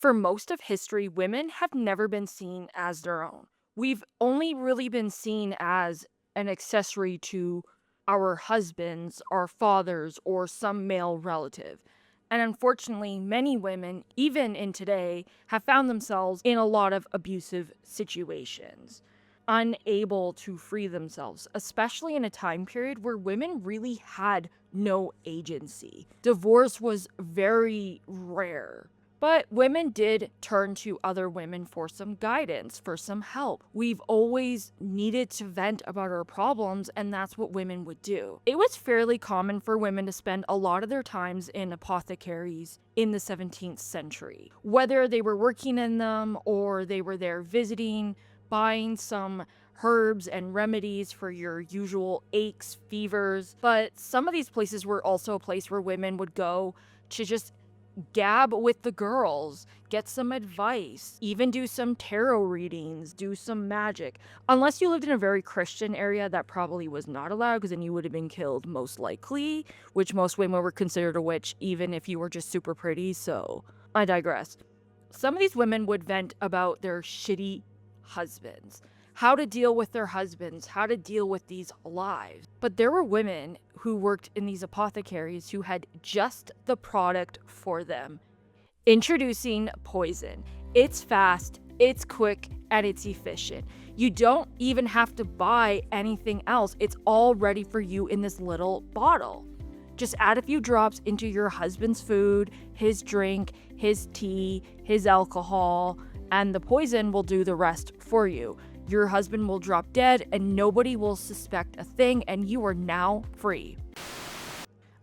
For most of history, women have never been seen as their own. We've only really been seen as an accessory to our husbands, our fathers, or some male relative. And unfortunately, many women, even in today, have found themselves in a lot of abusive situations, unable to free themselves, especially in a time period where women really had no agency. Divorce was very rare. But women did turn to other women for some guidance, for some help. We've always needed to vent about our problems, and that's what women would do. It was fairly common for women to spend a lot of their times in apothecaries in the 17th century. Whether they were working in them or they were there visiting, buying some herbs and remedies for your usual aches, fevers. But some of these places were also a place where women would go to just gab with the girls, get some advice, even do some tarot readings, do some magic. Unless you lived in a very Christian area, that probably was not allowed because then you would have been killed most likely, which most women were considered a witch even if you were just super pretty, so I digress. Some of these women would vent about their shitty husbands, how to deal with their husbands, how to deal with these lives. But there were women who worked in these apothecaries who had just the product for them. Introducing poison. It's fast, it's quick, and it's efficient. You don't even have to buy anything else. It's all ready for you in this little bottle. Just add a few drops into your husband's food, his drink, his tea, his alcohol, and the poison will do the rest for you. Your husband will drop dead and nobody will suspect a thing, and you are now free.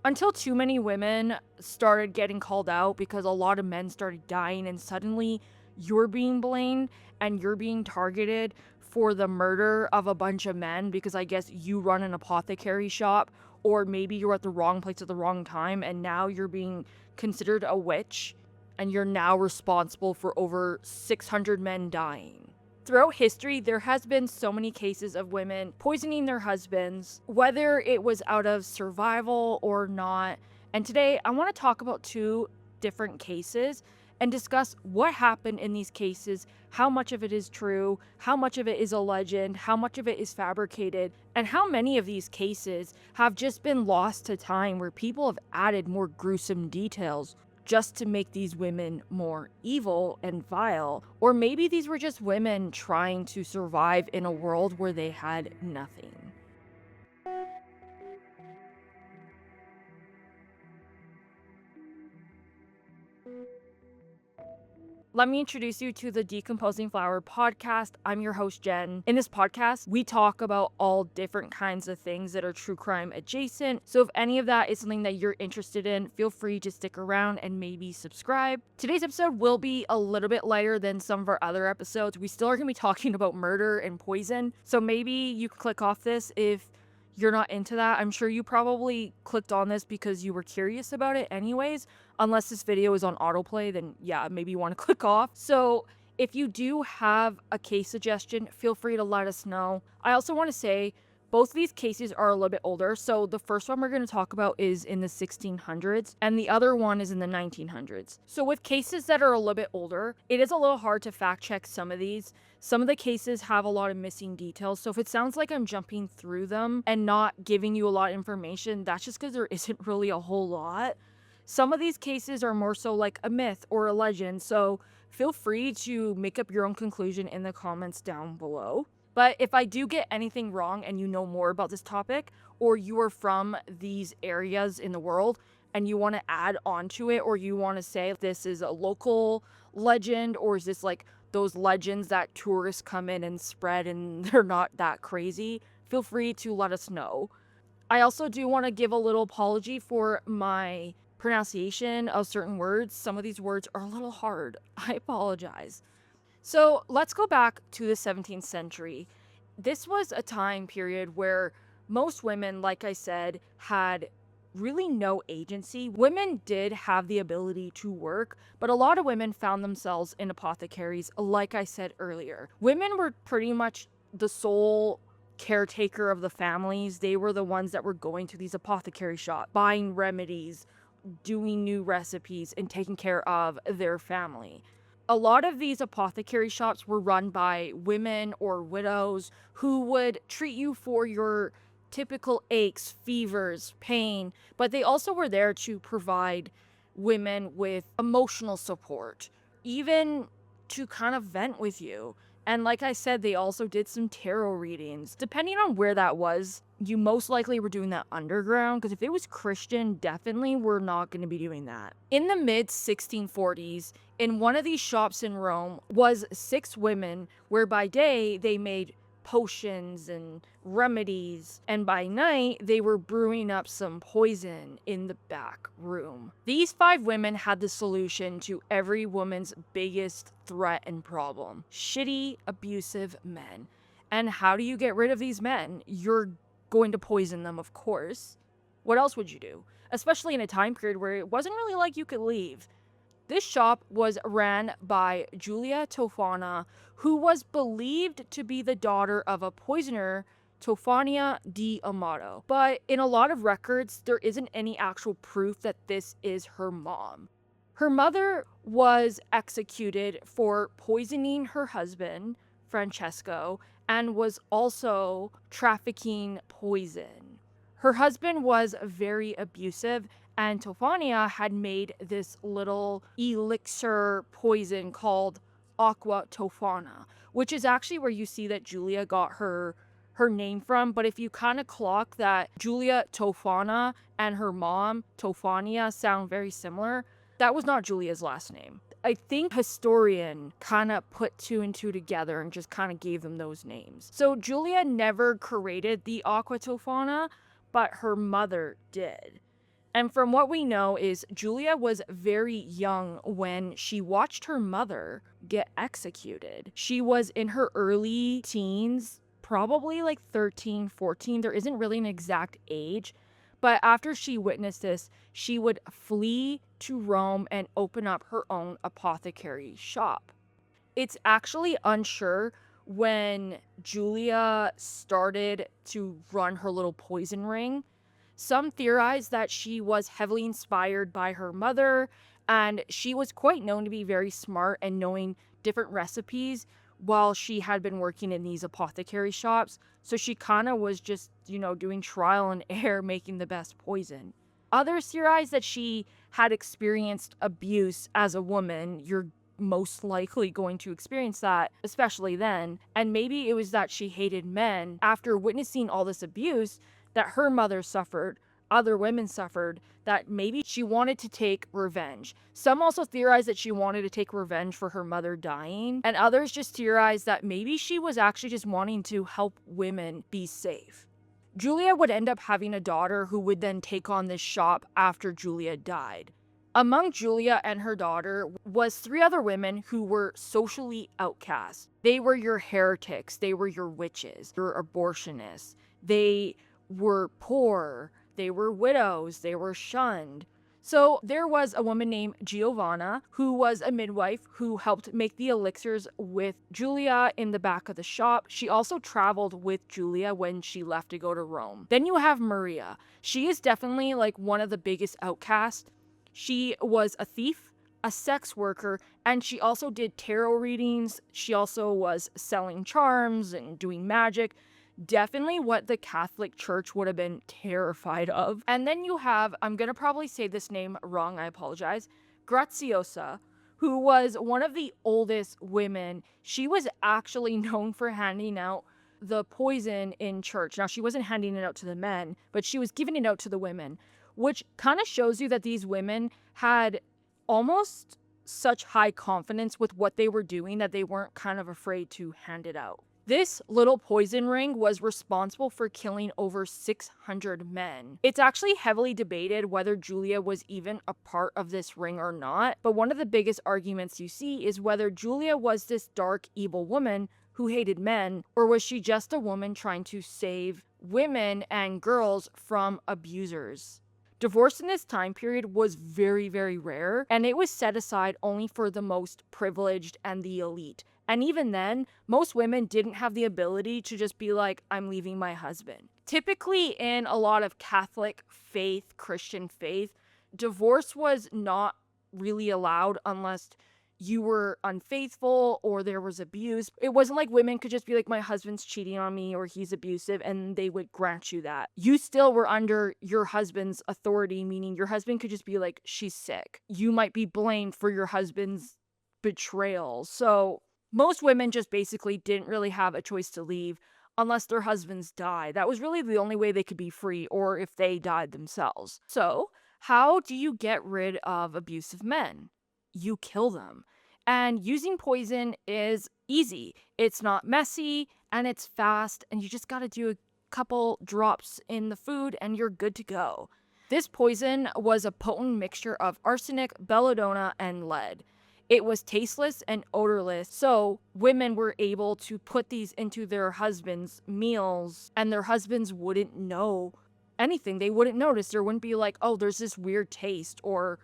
Until too many women started getting called out because a lot of men started dying, and suddenly you're being blamed and you're being targeted for the murder of a bunch of men because I guess you run an apothecary shop, or maybe you're at the wrong place at the wrong time and now you're being considered a witch and you're now responsible for over 600 men dying. Throughout history, there has been so many cases of women poisoning their husbands, whether it was out of survival or not. And today, I want to talk about two different cases and discuss what happened in these cases, how much of it is true, how much of it is a legend, how much of it is fabricated, and how many of these cases have just been lost to time where people have added more gruesome details just to make these women more evil and vile. Or maybe these were just women trying to survive in a world where they had nothing. Let me introduce you to the Decomposing Flower podcast. I'm your host, Jen. In this podcast, we talk about all different kinds of things that are true crime adjacent. So if any of that is something that you're interested in, feel free to stick around and maybe subscribe. Today's episode will be a little bit lighter than some of our other episodes. We still are going to be talking about murder and poison. So maybe you can click off this if you're not into that. I'm sure you probably clicked on this because you were curious about it anyways. Unless this video is on autoplay, then yeah, maybe you want to click off. So if you do have a case suggestion, feel free to let us know. I also want to say both of these cases are a little bit older. So the first one we're going to talk about is in the 1600s and the other one is in the 1900s. So with cases that are a little bit older, it is a little hard to fact check some of these. Some of the cases have a lot of missing details. So if it sounds like I'm jumping through them and not giving you a lot of information, that's just because there isn't really a whole lot. Some of these cases are more so like a myth or a legend, so feel free to make up your own conclusion in the comments down below. But if I do get anything wrong and you know more about this topic, or you are from these areas in the world and you want to add on to it, or you want to say this is a local legend, or is this like those legends that tourists come in and spread and they're not that crazy, feel free to let us know. I also do want to give a little apology for my pronunciation of certain words. Some of these words are a little hard. I apologize. So let's go back to the 17th century. This was a time period where most women, like I said, had really no agency. Women did have the ability to work, but a lot of women found themselves in apothecaries, like I said earlier. Women were pretty much the sole caretaker of the families. They were the ones that were going to these apothecary shops, buying remedies, doing new recipes, and taking care of their family. A lot of these apothecary shops were run by women or widows who would treat you for your typical aches, fevers, pain, but they also were there to provide women with emotional support, even to kind of vent with you. And like I said, they also did some tarot readings. Depending on where that was, you most likely were doing that underground, because if it was Christian, definitely we're not going to be doing that. In the mid 1640s, in one of these shops in Rome was 6 women where by day they made potions and remedies, and by night they were brewing up some poison in the back room. These 5 women had the solution to every woman's biggest threat and problem: shitty, abusive men. And how do you get rid of these men? You're going to poison them, of course. What else would you do? Especially in a time period where it wasn't really like you could leave. This shop was ran by Julia Tofana, who was believed to be the daughter of a poisoner, Tofania di Amato. But in a lot of records, there isn't any actual proof that this is her mom. Her mother was executed for poisoning her husband, Francesco, and was also trafficking poison. Her husband was very abusive, and Tofania had made this little elixir poison called aqua tofana, which is actually where you see that Julia got her name from. But if you kind of clock that Julia Tofana and her mom Tofania sound very similar, that was not Julia's last name. I think historian kind of put 2 and 2 together and just kind of gave them those names. So Julia never created the aqua tofana, but her mother did. And from what we know is Julia was very young when she watched her mother get executed. She was in her early teens, probably like 13, 14. There isn't really an exact age. But after she witnessed this, she would flee to Rome and open up her own apothecary shop. It's actually unsure when Julia started to run her little poison ring. Some theorize that she was heavily inspired by her mother, and she was quite known to be very smart and knowing different recipes while she had been working in these apothecary shops. So she kind of was just, doing trial and error, making the best poison. Others theorize that she had experienced abuse as a woman. You're most likely going to experience that, especially then. And maybe it was that she hated men after witnessing all this abuse that her mother suffered, other women suffered, that maybe she wanted to take revenge. Some also theorize that she wanted to take revenge for her mother dying, and others just theorize that maybe she was actually just wanting to help women be safe. Julia would end up having a daughter who would then take on this shop after Julia died. Among Julia and her daughter was 3 other women who were socially outcast. They were your heretics, they were your witches, your abortionists. They were poor, they were widows, they were shunned. So there was a woman named Giovanna who was a midwife who helped make the elixirs with Julia in the back of the shop. She also traveled with Julia when she left to go to Rome. Then you have Maria. She is definitely like one of the biggest outcasts. She was a thief, a sex worker, and she also did tarot readings. She also was selling charms and doing magic. Definitely what the Catholic Church would have been terrified of. And then you have, I'm going to probably say this name wrong, I apologize, Graziosa, who was one of the oldest women. She was actually known for handing out the poison in church. Now, she wasn't handing it out to the men, but she was giving it out to the women, which kind of shows you that these women had almost such high confidence with what they were doing that they weren't kind of afraid to hand it out. This little poison ring was responsible for killing over 600 men. It's actually heavily debated whether Julia was even a part of this ring or not, but one of the biggest arguments you see is whether Julia was this dark, evil woman who hated men, or was she just a woman trying to save women and girls from abusers. Divorce in this time period was very, very rare, and it was set aside only for the most privileged and the elite. And even then, most women didn't have the ability to just be like, I'm leaving my husband. Typically, in a lot of Catholic faith, Christian faith, divorce was not really allowed unless you were unfaithful or there was abuse. It wasn't like women could just be like, my husband's cheating on me or he's abusive, and they would grant you that. You still were under your husband's authority, meaning your husband could just be like, she's sick. You might be blamed for your husband's betrayal. So most women just basically didn't really have a choice to leave unless their husbands died. That was really the only way they could be free, or if they died themselves. So, how do you get rid of abusive men? You kill them. And using poison is easy. It's not messy and it's fast, and you just got to do a couple drops in the food and you're good to go. This poison was a potent mixture of arsenic, belladonna, and lead. It was tasteless and odorless, so women were able to put these into their husbands' meals, and their husbands wouldn't know anything. They wouldn't notice. There wouldn't be like, oh, there's this weird taste, or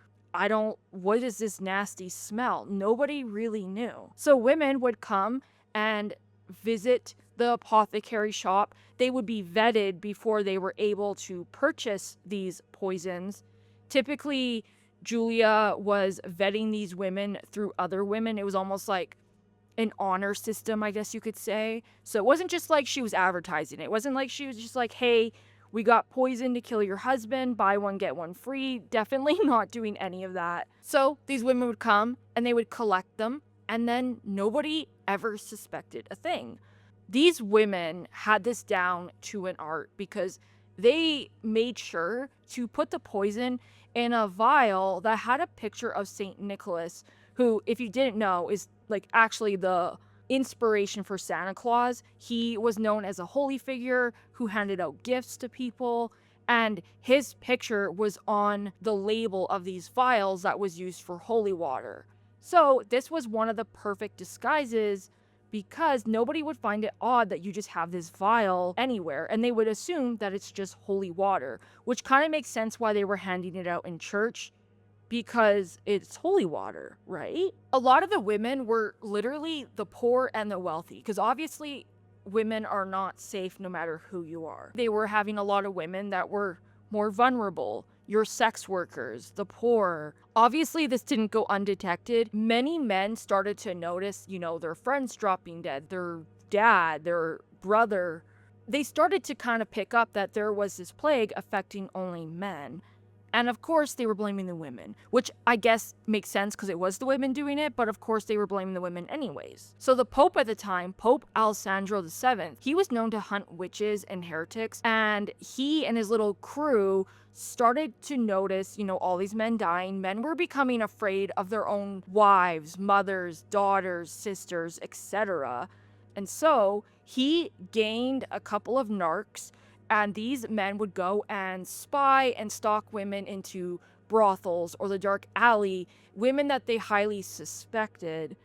what is this nasty smell? Nobody really knew. So women would come and visit the apothecary shop. They would be vetted before they were able to purchase these poisons. Typically, Julia was vetting these women through other women. It was almost like an honor system, I guess you could say. So it wasn't just like she was advertising it. It wasn't like she was just like, hey, we got poison to kill your husband, buy one, get one free. Definitely not doing any of that. So these women would come and they would collect them, and then nobody ever suspected a thing. These women had this down to an art because they made sure to put the poison in a vial that had a picture of Saint Nicholas, who, if you didn't know, is like actually the inspiration for Santa Claus. He was known as a holy figure who handed out gifts to people, and his picture was on the label of these vials that was used for holy water. So this was one of the perfect disguises, because nobody would find it odd that you just have this vial anywhere, and they would assume that it's just holy water, which kind of makes sense why they were handing it out in church, because it's holy water, right? A lot of the women were literally the poor and the wealthy, because obviously women are not safe no matter who you are. They were having a lot of women that were more vulnerable, your sex workers, the poor. Obviously, this didn't go undetected. Many men started to notice, their friends dropping dead, their dad, their brother. They started to kind of pick up that there was this plague affecting only men. And of course, they were blaming the women, which I guess makes sense because it was the women doing it, but of course they were blaming the women anyways. So the Pope at the time, Pope Alessandro VII, he was known to hunt witches and heretics, and he and his little crew started to notice, all these men dying. Men were becoming afraid of their own wives, mothers, daughters, sisters, etc. And so he gained a couple of narcs, and these men would go and spy and stalk women into brothels or the dark alley, women that they highly suspected,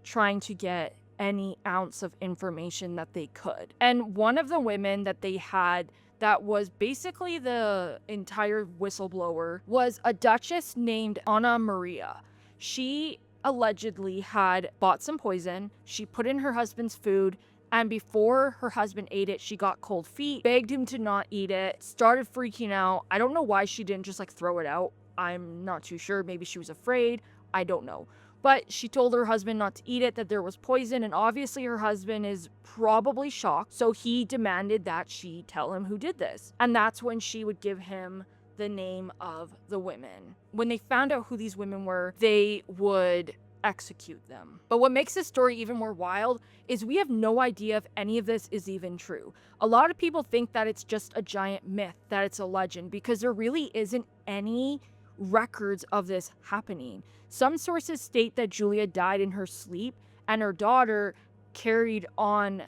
trying to get any ounce of information that they could. And one of the women that they had that was basically the entire whistleblower was a duchess named Anna Maria. She allegedly had bought some poison. She put in her husband's food, and before her husband ate it, she got cold feet, begged him to not eat it, started freaking out. I don't know why she didn't just throw it out. I'm not too sure. Maybe she was afraid. I don't know. But she told her husband not to eat it, that there was poison, and obviously her husband is probably shocked. So he demanded that she tell him who did this. And that's when she would give him the name of the women. When they found out who these women were, they would execute them. But what makes this story even more wild is we have no idea if any of this is even true. A lot of people think that it's just a giant myth, that it's a legend, because there really isn't any records of this happening. Some sources state that Julia died in her sleep and her daughter carried on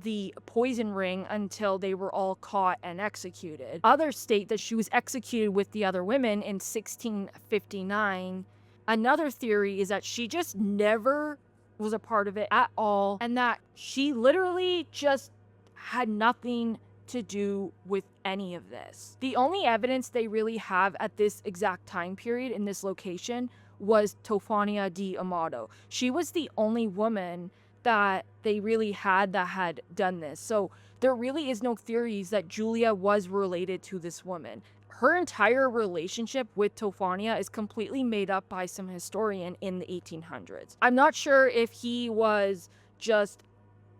the poison ring until they were all caught and executed. Others state that she was executed with the other women in 1659. Another theory is that she just never was a part of it at all, and that she literally just had nothing to do with any of this. The only evidence they really have at this exact time period in this location was Tofania di Amato. She was the only woman that they really had that had done this. So there really is no theories that Julia was related to this woman. Her entire relationship with Tofania is completely made up by some historian in the 1800s. I'm not sure if he was just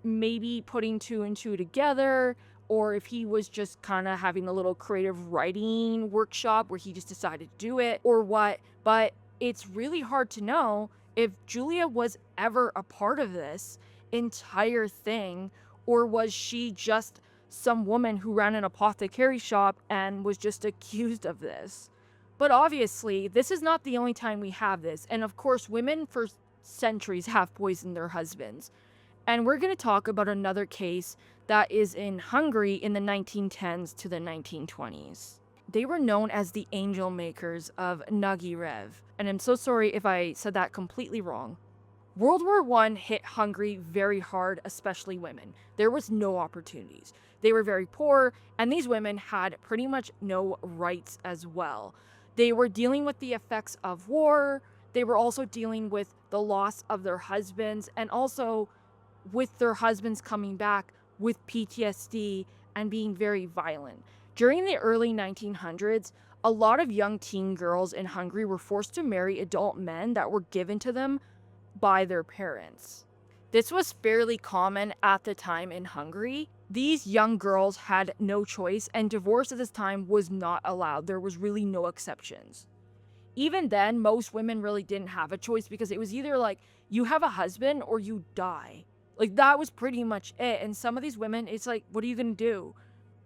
maybe putting two and two together, or if he was just kind of having a little creative writing workshop where he just decided to do it, or what. But it's really hard to know if Julia was ever a part of this entire thing, or was she just some woman who ran an apothecary shop and was just accused of this. But obviously, this is not the only time we have this, and of course, women for centuries have poisoned their husbands. And we're going to talk about another case that is in Hungary in the 1910s to the 1920s. They were known as the angel makers of Nagyrev, and I'm so sorry if I said that completely wrong. World War I hit Hungary very hard, especially women. There was no opportunities. They were very poor, and these women had pretty much no rights as well. They were dealing with the effects of war. They were also dealing with the loss of their husbands, and also with their husbands coming back with PTSD and being very violent. During the early 1900s, a lot of young teen girls in Hungary were forced to marry adult men that were given to them by their parents. This was fairly common at the time in Hungary. These young girls had no choice, and divorce at this time was not allowed. There was really no exceptions. Even then, most women really didn't have a choice because it was either like you have a husband or you die. Like that was pretty much it. And some of these women, it's like, what are you gonna do?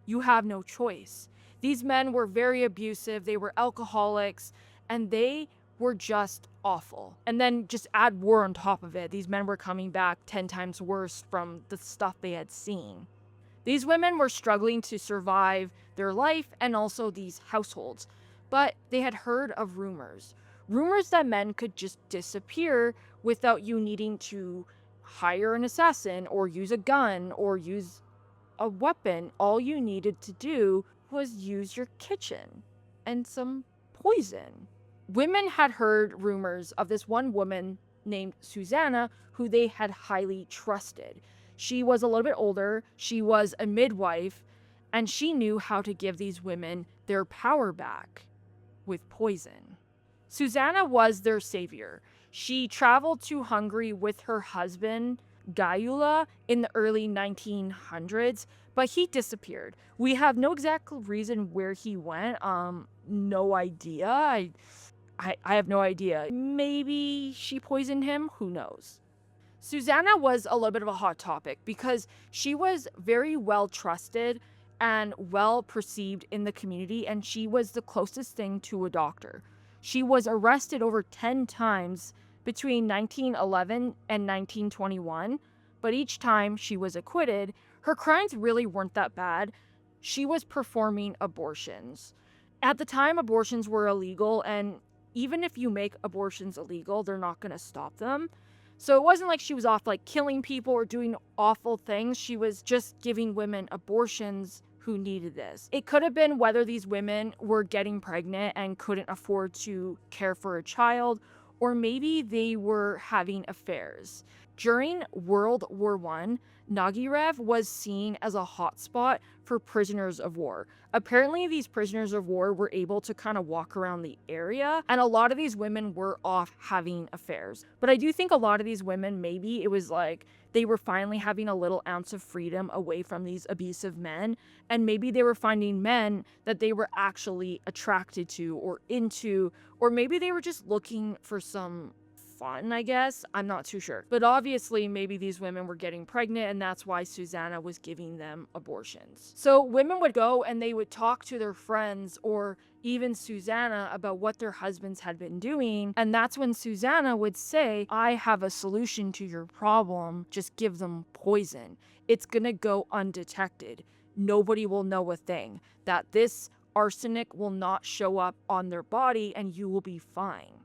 You have no choice. These men were very abusive, they were alcoholics, and they were just awful. And then just add war on top of it. These men were coming back 10 times worse from the stuff they had seen. These women were struggling to survive their life and also these households, but they had heard of rumors. Rumors that men could just disappear without you needing to hire an assassin or use a gun or use a weapon. All you needed to do was use your kitchen and some poison. Women had heard rumors of this one woman named Susanna who they had highly trusted. She was a little bit older, she was a midwife, and she knew how to give these women their power back with poison. Susanna was their savior. She traveled to Hungary with her husband, Gyula, in the early 1900s, but he disappeared. We have no exact reason where he went. No idea. I have no idea. Maybe she poisoned him? Who knows? Susanna was a little bit of a hot topic because she was very well trusted and well perceived in the community, and she was the closest thing to a doctor. She was arrested over 10 times between 1911 and 1921, but each time she was acquitted. Her crimes really weren't that bad. She was performing abortions. At the time, abortions were illegal, and even if you make abortions illegal, they're not going to stop them. So it wasn't like she was off like killing people or doing awful things. She was just giving women abortions who needed this. It could have been whether these women were getting pregnant and couldn't afford to care for a child, or maybe they were having affairs. During World War I, Nagyrev was seen as a hotspot for prisoners of war. Apparently, these prisoners of war were able to kind of walk around the area, and a lot of these women were off having affairs. But I do think a lot of these women, maybe it was like they were finally having a little ounce of freedom away from these abusive men, and maybe they were finding men that they were actually attracted to or into, or maybe they were just looking for some fun, I guess. I'm not too sure. But obviously, maybe these women were getting pregnant, and that's why Susanna was giving them abortions. So women would go and they would talk to their friends or even Susanna about what their husbands had been doing. And that's when Susanna would say, I have a solution to your problem. Just give them poison. It's gonna go undetected. Nobody will know a thing. That this arsenic will not show up on their body and you will be fine.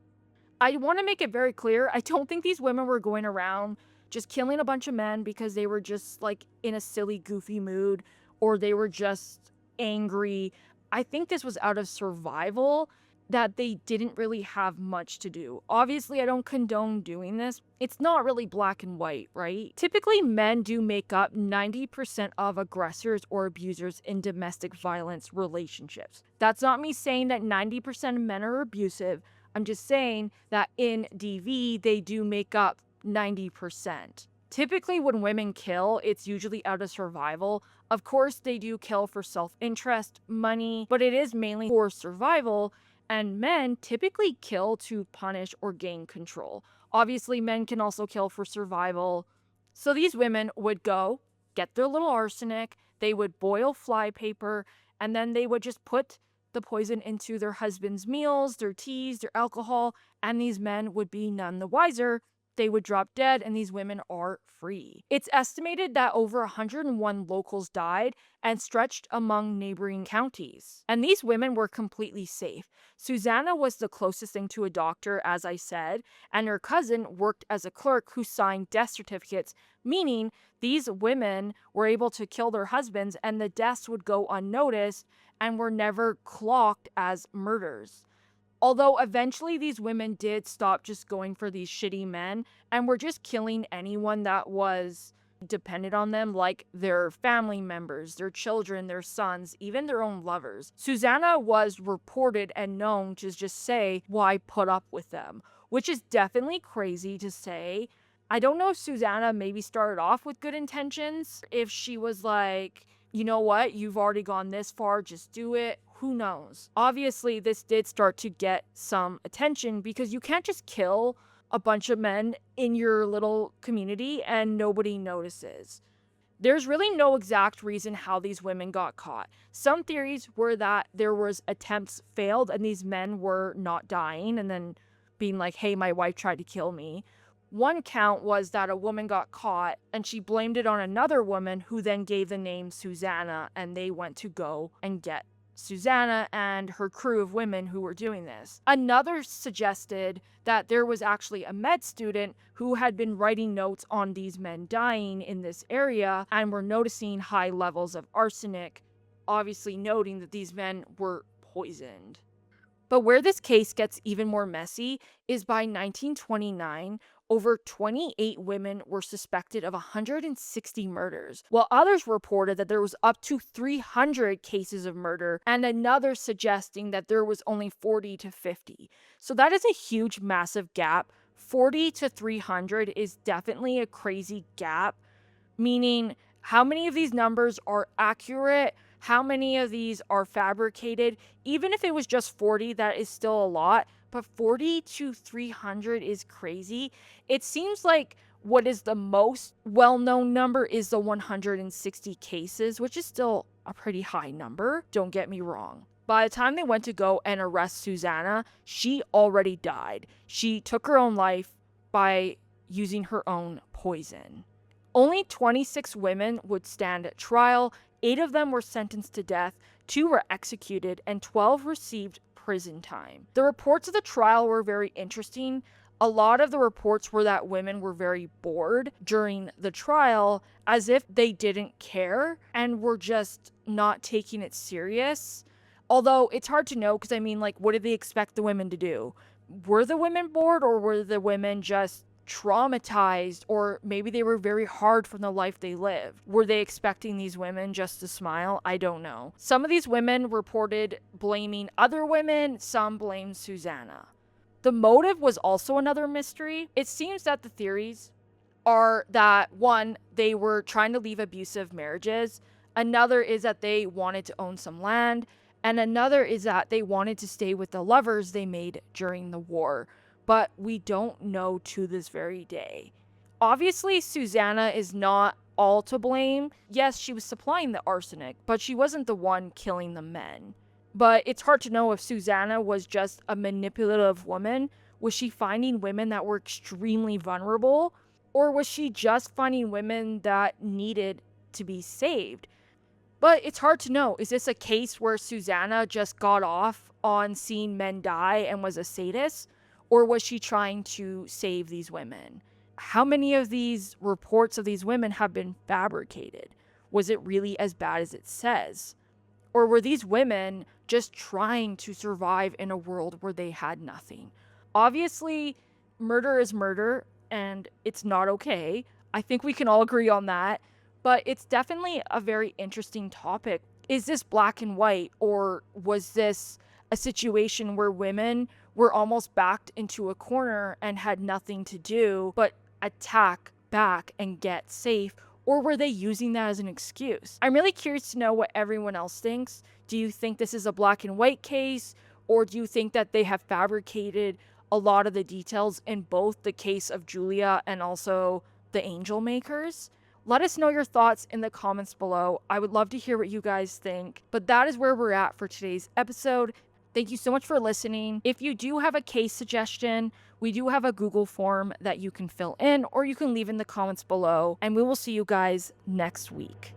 I want to make it very clear, I don't think these women were going around just killing a bunch of men because they were just like in a silly, goofy mood or they were just angry. I think this was out of survival. that they didn't really have much to do. Obviously, I don't condone doing this. It's not really black and white, right? Typically, men do make up 90% of aggressors or abusers in domestic violence relationships. That's not me saying that 90% of men are abusive. I'm just saying that in DV, they do make up 90%. Typically, when women kill, it's usually out of survival. Of course, they do kill for self-interest, money, but it is mainly for survival, and men typically kill to punish or gain control. Obviously, men can also kill for survival. So these women would go get their little arsenic, they would boil flypaper, and then they would just put the poison into their husband's meals, their teas, their alcohol, and these men would be none the wiser. They would drop dead, and these women are free. It's estimated that over 101 locals died and stretched among neighboring counties. And these women were completely safe. Susanna was the closest thing to a doctor, as I said, and her cousin worked as a clerk who signed death certificates, meaning these women were able to kill their husbands and the deaths would go unnoticed and were never clocked as murders. Although eventually these women did stop just going for these shitty men and were just killing anyone that was dependent on them, like their family members, their children, their sons, even their own lovers. Susanna was reported and known to just say, why put up with them? Which is definitely crazy to say. I don't know if Susanna maybe started off with good intentions, if she was like, you know what, you've already gone this far, just do it. Who knows? Obviously, this did start to get some attention because you can't just kill a bunch of men in your little community and nobody notices. There's really no exact reason how these women got caught. Some theories were that there was attempts failed and these men were not dying and then being like, hey, my wife tried to kill me. One count was that a woman got caught and she blamed it on another woman who then gave the name Susanna, and they went to go and get Susanna and her crew of women who were doing this. Another suggested that there was actually a med student who had been writing notes on these men dying in this area and were noticing high levels of arsenic, obviously noting that these men were poisoned. But where this case gets even more messy is by 1929, over 28 women were suspected of 160 murders, while others reported that there was up to 300 cases of murder, and another suggesting that there was only 40 to 50. So that is a huge, massive gap. 40 to 300 is definitely a crazy gap, meaning how many of these numbers are accurate, how many of these are fabricated. Even if it was just 40, that is still a lot, but 40 to 300 is crazy. It seems like what is the most well-known number is the 160 cases, which is still a pretty high number, don't get me wrong. By the time they went to go and arrest Susanna, she already died. She took her own life by using her own poison. Only 26 women would stand at trial. 8 of them were sentenced to death, 2 were executed, and 12 received prison time. The reports of the trial were very interesting. A lot of the reports were that women were very bored during the trial, as if they didn't care and were just not taking it serious. Although it's hard to know because, I mean, like, what did they expect the women to do? Were the women bored, or were the women just traumatized, or maybe they were very hard from the life they lived? Were they expecting these women just to smile? I don't know. Some of these women reported blaming other women, some blamed Susanna. The motive was also another mystery. It seems that the theories are that, one, they were trying to leave abusive marriages, another is that they wanted to own some land, and another is that they wanted to stay with the lovers they made during the war. But we don't know to this very day. Obviously, Susanna is not all to blame. Yes, she was supplying the arsenic, but she wasn't the one killing the men. But it's hard to know if Susanna was just a manipulative woman. Was she finding women that were extremely vulnerable? Or was she just finding women that needed to be saved? But it's hard to know. Is this a case where Susanna just got off on seeing men die and was a sadist? Or was she trying to save these women? How many of these reports of these women have been fabricated? Was it really as bad as it says? Or were these women just trying to survive in a world where they had nothing. Obviously, murder is murder and it's not okay. I think we can all agree on that. But it's definitely a very interesting topic. Is this black and white, or was this a situation where women were almost backed into a corner and had nothing to do but attack back and get safe? Or were they using that as an excuse? I'm really curious to know what everyone else thinks. Do you think this is a black and white case? Or do you think that they have fabricated a lot of the details in both the case of Julia and also the angel makers? Let us know your thoughts in the comments below. I would love to hear what you guys think. But that is where we're at for today's episode. Thank you so much for listening. If you do have a case suggestion, we do have a Google form that you can fill in or you can leave in the comments below. And we will see you guys next week.